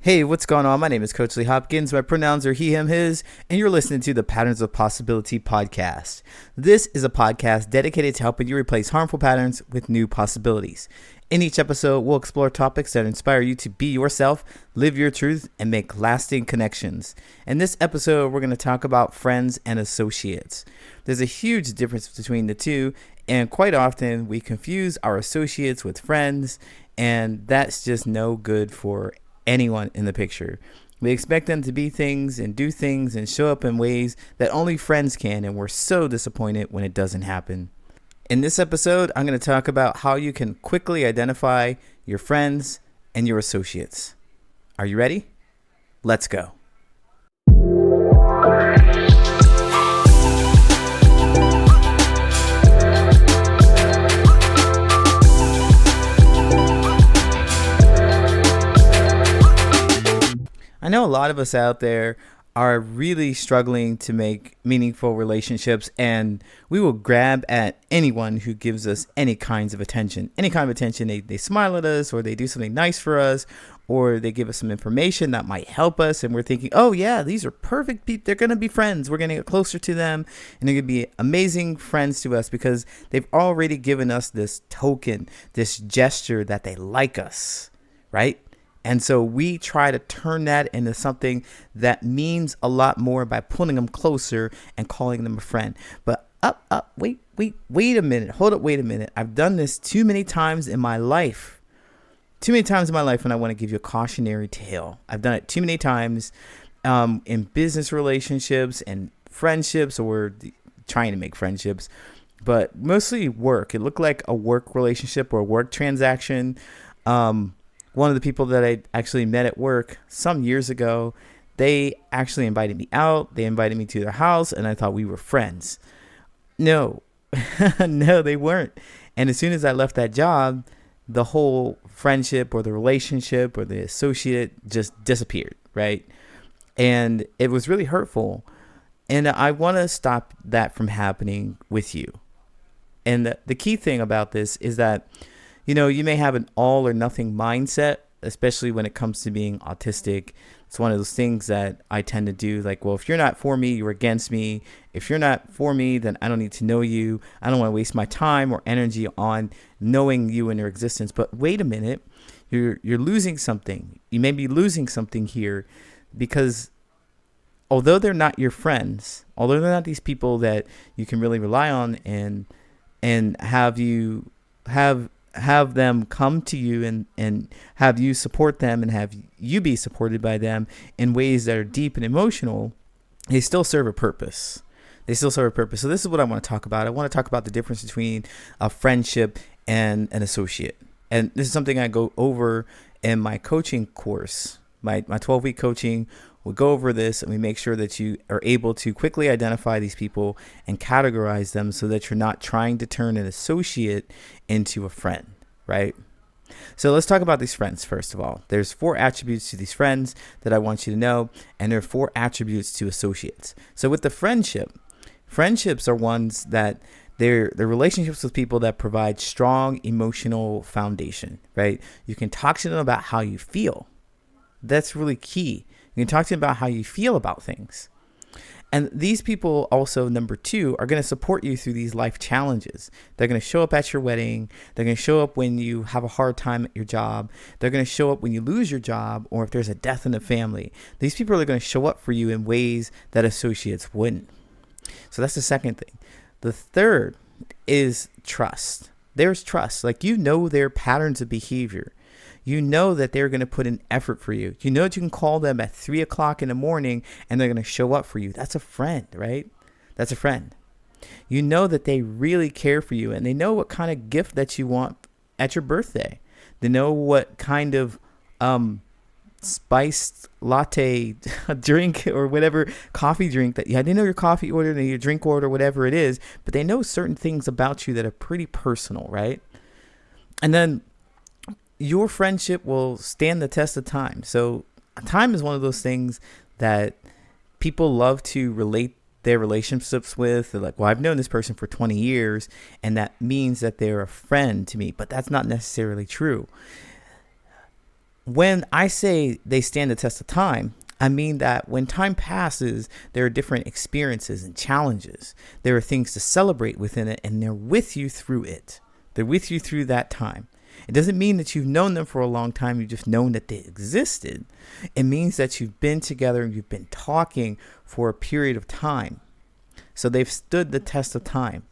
Hey, what's going on? My name is Coach Lee Hopkins. My pronouns are he, him, his, and you're listening to the Patterns of Possibility podcast. This is a podcast dedicated to helping you replace harmful patterns with new possibilities. In each episode, we'll explore topics that inspire you to be yourself, live your truth, and make lasting connections. In this episode, we're going to talk about friends and associates. There's a huge difference between the two, and quite often we confuse our associates with friends, and that's just no good for anyone in the picture. We expect them to be things and do things and show up in ways that only friends can, and we're so disappointed when it doesn't happen. In this episode, I'm going to talk about how you can quickly identify your friends and your associates. Are you ready? Let's go. I know a lot of us out there are really struggling to make meaningful relationships, and we will grab at anyone who gives us any kinds of attention. Any kind of attention. They smile at us, or they do something nice for us, or they give us some information that might help us, and we're thinking, oh yeah, these are perfect people. They're going to be friends. We're going to get closer to them, and they're going to be amazing friends to us because they've already given us this token, this gesture that they like us, right? And so we try to turn that into something that means a lot more by pulling them closer and calling them a friend. But wait a minute. Hold up, wait a minute. I've done this too many times in my life. Too many times in my life when I want to give you a cautionary tale. I've done it too many times in business relationships and friendships, or trying to make friendships, but mostly work. It looked like a work relationship or a work transaction. One of the people that I actually met at work some years ago, they actually invited me out. They invited me to their house, and I thought we were friends. No, no, they weren't. And as soon as I left that job, the whole friendship or the relationship or the associate just disappeared, right? And it was really hurtful. And I want to stop that from happening with you. And the key thing about this is that you may have an all or nothing mindset, especially when it comes to being autistic. It's one of those things that I tend to do. Like, well, if you're not for me, you're against me. If you're not for me, then I don't need to know you. I don't want to waste my time or energy on knowing you and your existence. But wait a minute, you're losing something. You may be losing something here because although they're not your friends, although they're not these people that you can really rely on and have them come to you and have you support them and have you be supported by them in ways that are deep and emotional, they still serve a purpose. So this is what I want to talk about. I want to talk about the difference between a friendship and an associate. And this is something I go over in my coaching course, my 12-week coaching. We'll go over this and we make sure that you are able to quickly identify these people and categorize them so that you're not trying to turn an associate into a friend, right? So let's talk about these friends first of all. There's 4 attributes to these friends that I want you to know, and there are 4 attributes to associates. So with the friendships are ones that they're relationships with people that provide strong emotional foundation, right? You can talk to them about how you feel. That's really key. You can talk to them about how you feel about things. And these people also, number 2, are going to support you through these life challenges. They're going to show up at your wedding. They're going to show up when you have a hard time at your job. They're going to show up when you lose your job or if there's a death in the family. These people are going to show up for you in ways that associates wouldn't. So that's the second thing. The third is trust. There's trust. Like, their patterns of behavior. You know that they're going to put in effort for you. You know that you can call them at 3 o'clock in the morning and they're going to show up for you. That's a friend, right? That's a friend. You know that they really care for you and they know what kind of gift that you want at your birthday. They know what kind of spiced latte drink or whatever coffee drink that you had. They know your coffee order and your drink order, whatever it is, but they know certain things about you that are pretty personal, right? And then your friendship will stand the test of time. So time is one of those things that people love to relate their relationships with. They're like, well, I've known this person for 20 years and that means that they're a friend to me, but that's not necessarily true. when I say they stand the test of time, I mean that when time passes, there are different experiences and challenges. There are things to celebrate within it, and they're with you through it. They're with you through that time. It doesn't mean that you've known them for a long time. You've just known that they existed. It means that you've been together and you've been talking for a period of time. So they've stood the test of time.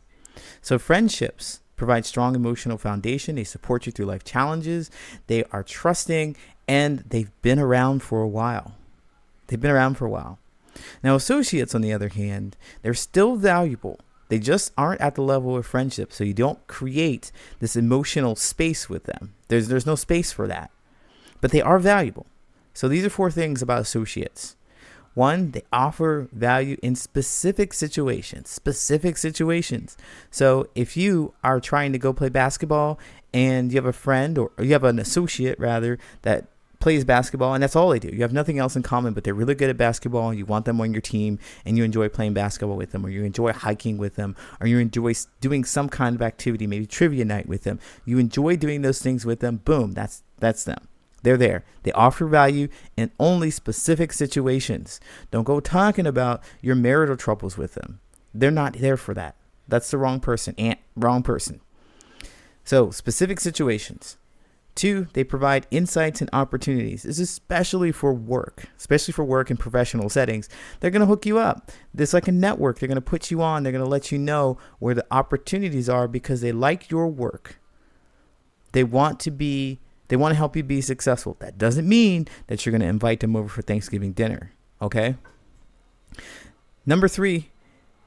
So friendships provide strong emotional foundation. They support you through life challenges. They are trusting, and they've been around for a while. They've been around for a while. Now, associates, on the other hand, they're still valuable. They just aren't at the level of friendship. So you don't create this emotional space with them. There's no space for that. But they are valuable. So these are 4 things about associates. 1, they offer value in specific situations. Specific situations. So if you are trying to go play basketball and you have a friend, or you have an associate rather, that plays basketball and that's all they do, you have nothing else in common, but they're really good at basketball and you want them on your team and you enjoy playing basketball with them, or you enjoy hiking with them, or you enjoy doing some kind of activity, maybe trivia night with them. You enjoy doing those things with them. Boom, that's them. They're there. They offer value in only specific situations. Don't go talking about your marital troubles with them. They're not there for that. That's the wrong person. Wrong person. So specific situations. 2, they provide insights and opportunities. This is especially for work in professional settings. They're going to hook you up. It's like a network. They're going to put you on. They're going to let you know where the opportunities are because they like your work. They want to help you be successful. That doesn't mean that you're going to invite them over for Thanksgiving dinner. Okay. Number 3,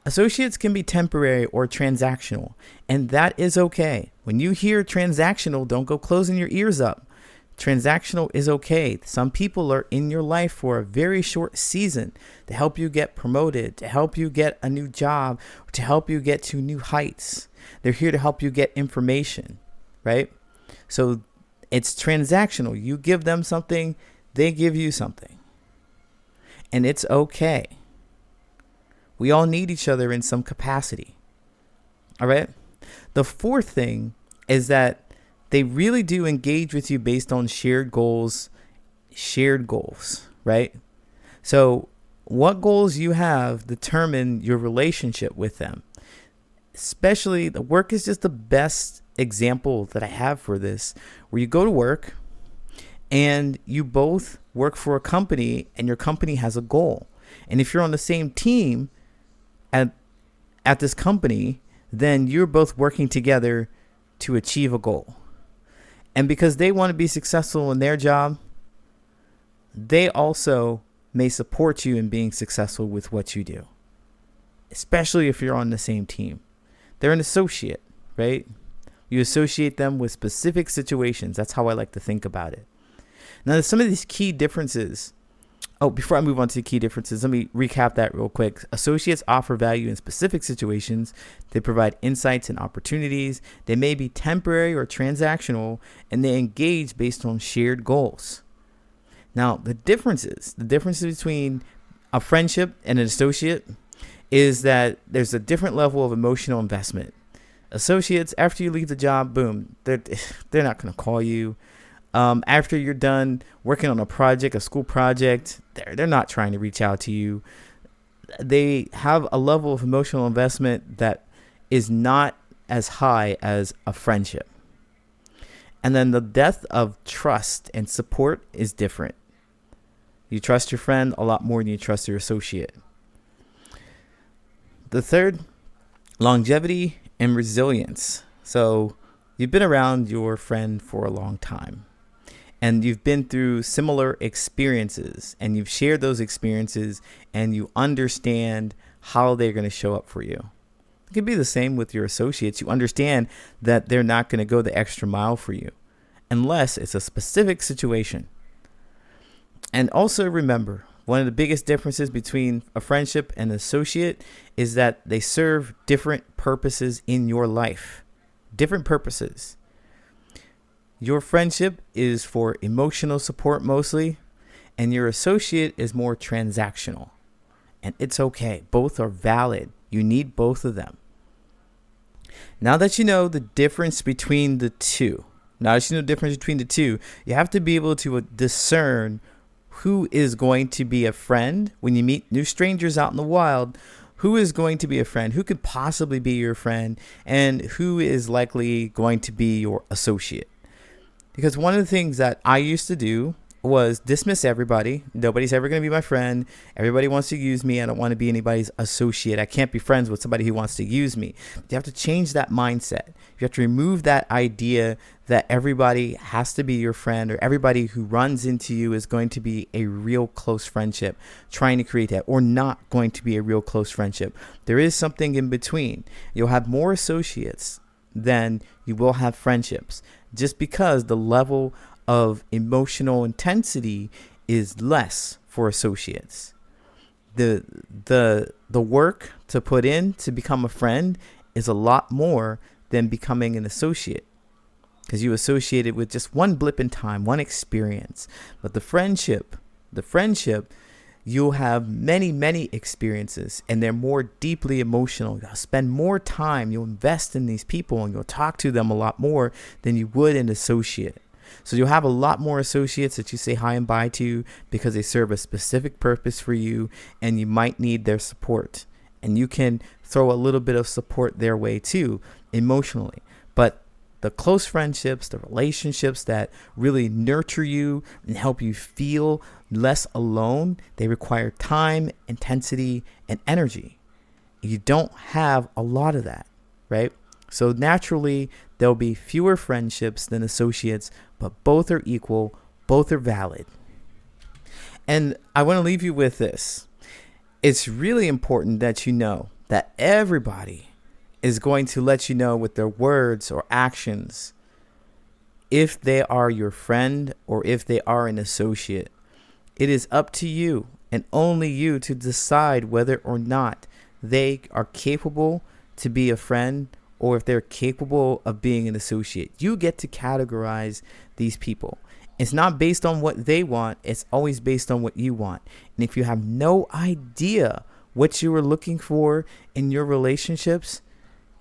associates can be temporary or transactional, and that is okay. When you hear transactional, don't go closing your ears up. Transactional is okay. Some people are in your life for a very short season to help you get promoted, to help you get a new job, to help you get to new heights. They're here to help you get information, right? So it's transactional. You give them something, they give you something. And it's okay. We all need each other in some capacity. All right? The 4th thing is that they really do engage with you based on shared goals, right? So what goals you have determine your relationship with them. Especially the work is just the best example that I have for this, where you go to work and you both work for a company and your company has a goal. And if you're on the same team at this company, then you're both working together to achieve a goal. And because they want to be successful in their job, they also may support you in being successful with what you do, especially if you're on the same team. They're an associate, right? You associate them with specific situations. That's how I like to think about it. Now, there's some of these key differences. Oh, before I move on to the key differences, let me recap that real quick. Associates offer value in specific situations. They provide insights and opportunities. They may be temporary or transactional, and they engage based on shared goals. Now, the differences between a friendship and an associate is that there's a different level of emotional investment. Associates, after you leave the job, boom, they're not going to call you. After you're done working on a project, a school project, they're not trying to reach out to you. They have a level of emotional investment that is not as high as a friendship. And then the depth of trust and support is different. You trust your friend a lot more than you trust your associate. The third, longevity and resilience. So you've been around your friend for a long time. And you've been through similar experiences, and you've shared those experiences, and you understand how they're going to show up for you. It could be the same with your associates. You understand that they're not going to go the extra mile for you unless it's a specific situation. And also remember, one of the biggest differences between a friendship and an associate is that they serve different purposes in your life. Different purposes. Your friendship is for emotional support mostly, and your associate is more transactional. And it's okay. Both are valid. You need both of them. Now that you know the difference between the two, Now, there's no difference between the two. You have to be able to discern who is going to be a friend when you meet new strangers out in the wild. Who is going to be a friend? Who could possibly be your friend? And who is likely going to be your associate? Because one of the things that I used to do was dismiss everybody. Nobody's ever going to be my friend. Everybody wants to use me. I don't want to be anybody's associate. I can't be friends with somebody who wants to use me. You have to change that mindset. You have to remove that idea that everybody has to be your friend, or everybody who runs into you is going to be a real close friendship, trying to create that, or not going to be a real close friendship. There is something in between. You'll have more associates than you will have friendships, just because the level of emotional intensity is less for associates. The work to put in to become a friend is a lot more than becoming an associate, because you associated with just one blip in time, one experience. But the friendship, you'll have many experiences, and they're more deeply emotional. You'll spend more time, you'll invest in these people, and you'll talk to them a lot more than you would an associate. So you'll have a lot more associates that you say hi and bye to because they serve a specific purpose for you, and you might need their support. And you can throw a little bit of support their way too, emotionally. But the close friendships, the relationships that really nurture you and help you feel less alone, they require time, intensity, and energy. You don't have a lot of that, right? So naturally, there'll be fewer friendships than associates, but both are equal, both are valid. And I want to leave you with this. It's really important that you know that everybody is going to let you know with their words or actions if they are your friend or if they are an associate. It is up to you and only you to decide whether or not they are capable to be a friend or if they're capable of being an associate. You get to categorize these people. It's not based on what they want. It's always based on what you want. And if you have no idea what you are looking for in your relationships,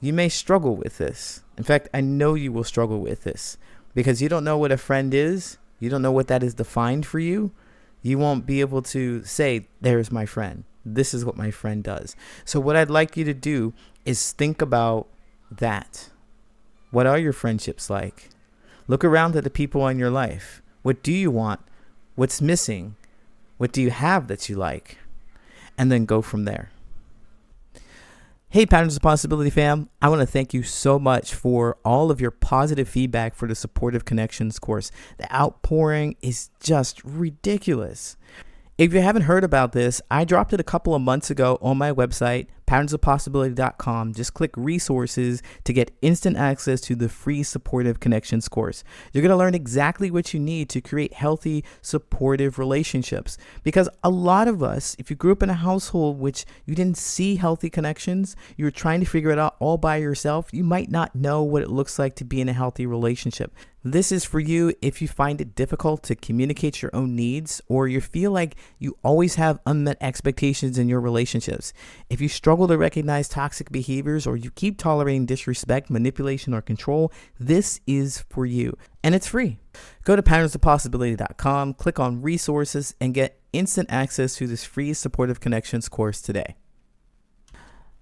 you may struggle with this. In fact, I know you will struggle with this because you don't know what a friend is. You don't know what that is defined for you. You won't be able to say, there's my friend. This is what my friend does. So what I'd like you to do is think about that. What are your friendships like? Look around at the people in your life. What do you want? What's missing? What do you have that you like? And then go from there. Hey, Patterns of Possibility fam, I want to thank you so much for all of your positive feedback for the Supportive Connections course. The outpouring is just ridiculous. If you haven't heard about this, I dropped it a couple of months ago on my website, patternsofpossibility.com. Just click resources to get instant access to the free Supportive Connections course. You're going to learn exactly what you need to create healthy, supportive relationships. Because a lot of us, if you grew up in a household which you didn't see healthy connections, you were trying to figure it out all by yourself, you might not know what it looks like to be in a healthy relationship. This is for you if you find it difficult to communicate your own needs, or you feel like you always have unmet expectations in your relationships. If you struggle to recognize toxic behaviors, or you keep tolerating disrespect, manipulation, or control, this is for you. And it's free. Go to patternsofpossibility.com, click on resources, and get instant access to this free Supportive Connections course today.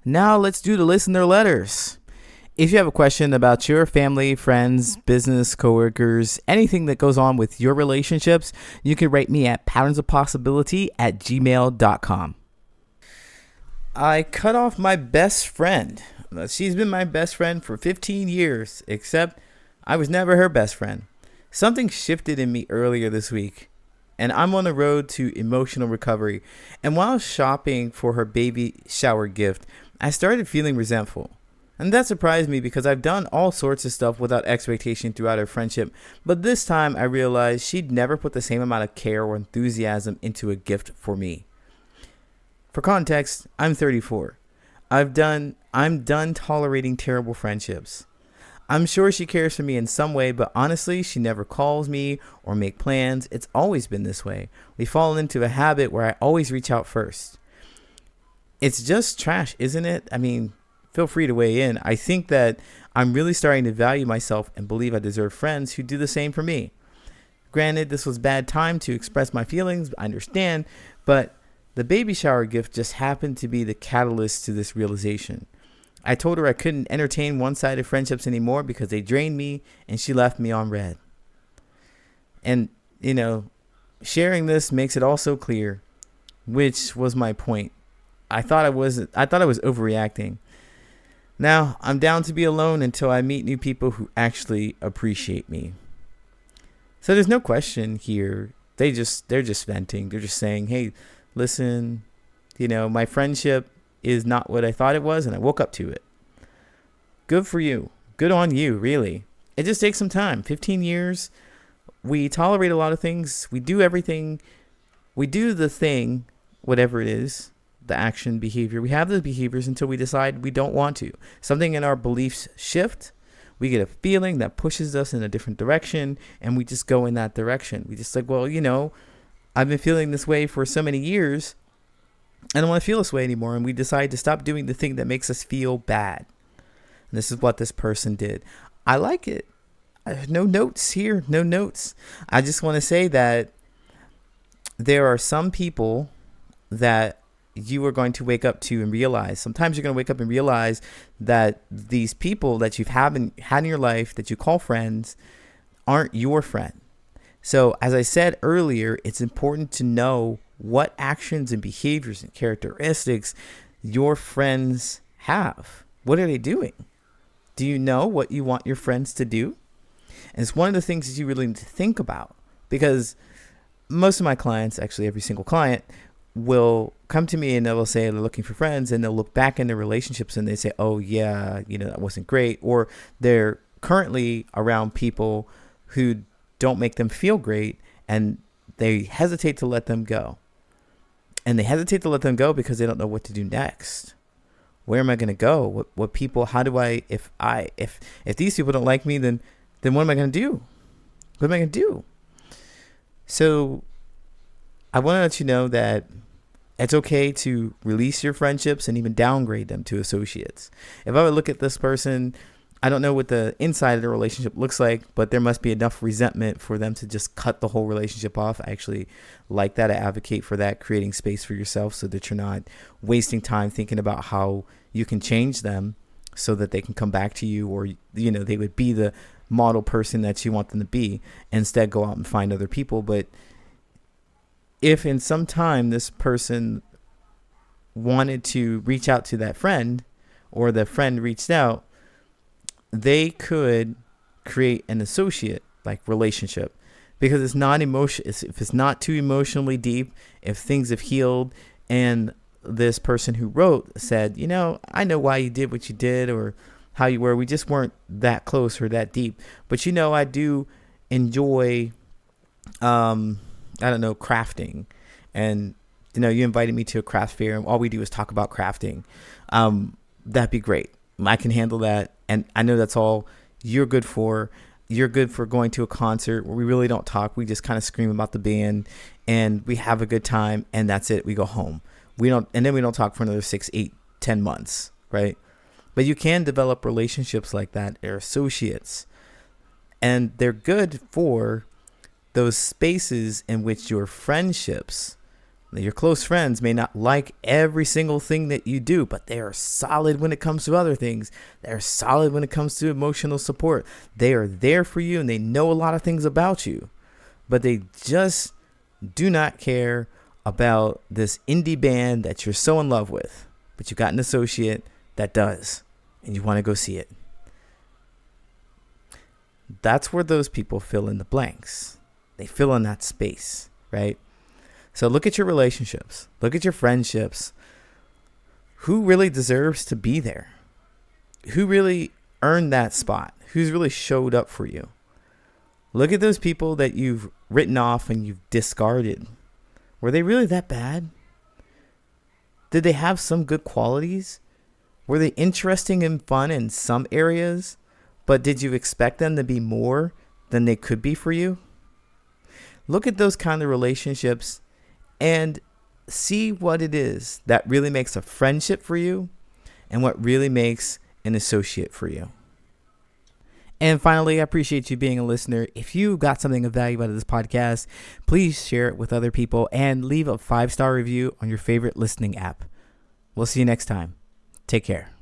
Now let's do the listener letters. If you have a question about your family, friends, business, coworkers, anything that goes on with your relationships, you can write me at patternsofpossibility@gmail.com. I cut off my best friend. She's been my best friend for 15 years, except I was never her best friend. Something shifted in me earlier this week, and I'm on the road to emotional recovery. And while shopping for her baby shower gift, I started feeling resentful. And that surprised me because I've done all sorts of stuff without expectation throughout our friendship. But this time I realized she'd never put the same amount of care or enthusiasm into a gift for me. For context, I'm 34. I'm done tolerating terrible friendships. I'm sure she cares for me in some way, but honestly, she never calls me or make plans. It's always been this way. We've fallen into a habit where I always reach out first. It's just trash, isn't it? I mean, feel free to weigh in. I think that I'm really starting to value myself and believe I deserve friends who do the same for me. Granted, this was bad time to express my feelings, I understand, but the baby shower gift just happened to be the catalyst to this realization. I told her I couldn't entertain one-sided friendships anymore because they drained me, and she left me on red. And, sharing this makes it also clear, which was my point. I thought I was overreacting. Now, I'm down to be alone until I meet new people who actually appreciate me. So there's no question here. They're just venting. They're just saying, hey, listen, my friendship is not what I thought it was, and I woke up to it. Good for you. Good on you, really. It just takes some time. 15 years. We tolerate a lot of things. We do everything. We do the thing, whatever it is, the action, behavior. We have the behaviors until we decide we don't want to. Something in our beliefs shift. We get a feeling that pushes us in a different direction, and we just go in that direction. We just like, well, I've been feeling this way for so many years. I don't want to feel this way anymore. And we decide to stop doing the thing that makes us feel bad. And this is what this person did. I like it. No notes here. No notes. I just want to say that there are some people that you are going to wake up to and realize. Sometimes you're going to wake up and realize that these people that you've had in your life that you call friends aren't your friend. So as I said earlier, it's important to know what actions and behaviors and characteristics your friends have. What are they doing? Do you know what you want your friends to do? And it's one of the things that you really need to think about, because most of my clients, actually every single client, will come to me and they'll say they're looking for friends, and they'll look back in their relationships and they say, oh yeah, that wasn't great. Or they're currently around people who don't make them feel great, and they hesitate to let them go. And they hesitate to let them go because they don't know what to do next. Where am I going to go? What people, how do I, if these people don't like me, then what am I going to do? What am I going to do? So I want to let you know that it's okay to release your friendships and even downgrade them to associates. If I would look at this person, I don't know what the inside of the relationship looks like, but there must be enough resentment for them to just cut the whole relationship off. I actually like that. I advocate for that, creating space for yourself so that you're not wasting time thinking about how you can change them so that they can come back to you, or, they would be the model person that you want them to be. Instead, go out and find other people. But if in some time this person wanted to reach out to that friend, or the friend reached out, they could create an associate like relationship, because it's not if it's not too emotionally deep, if things have healed, and this person who wrote said, I know why you did what you did or how you were. We just weren't that close or that deep. But I do enjoy crafting. And you invited me to a craft fair, and all we do is talk about crafting. That'd be great. I can handle that. And I know that's all you're good for. You're good for going to a concert where we really don't talk. We just kind of scream about the band and we have a good time, and that's it. We go home. And then we don't talk for another 6, 8, 10 months, right? But you can develop relationships like that. They're associates. And they're good for those spaces in which your friendships, your close friends, may not like every single thing that you do, but they are solid when it comes to other things. They're solid when it comes to emotional support. They are there for you, and they know a lot of things about you, but they just do not care about this indie band that you're so in love with. But you got an associate that does, and you want to go see it. That's where those people fill in the blanks. They fill in that space, right? So look at your relationships. Look at your friendships. Who really deserves to be there? Who really earned that spot? Who's really showed up for you? Look at those people that you've written off and you've discarded. Were they really that bad? Did they have some good qualities? Were they interesting and fun in some areas? But did you expect them to be more than they could be for you? Look at those kind of relationships and see what it is that really makes a friendship for you, and what really makes an associate for you. And finally, I appreciate you being a listener. If you got something of value out of this podcast, please share it with other people and leave a 5-star review on your favorite listening app. We'll see you next time. Take care.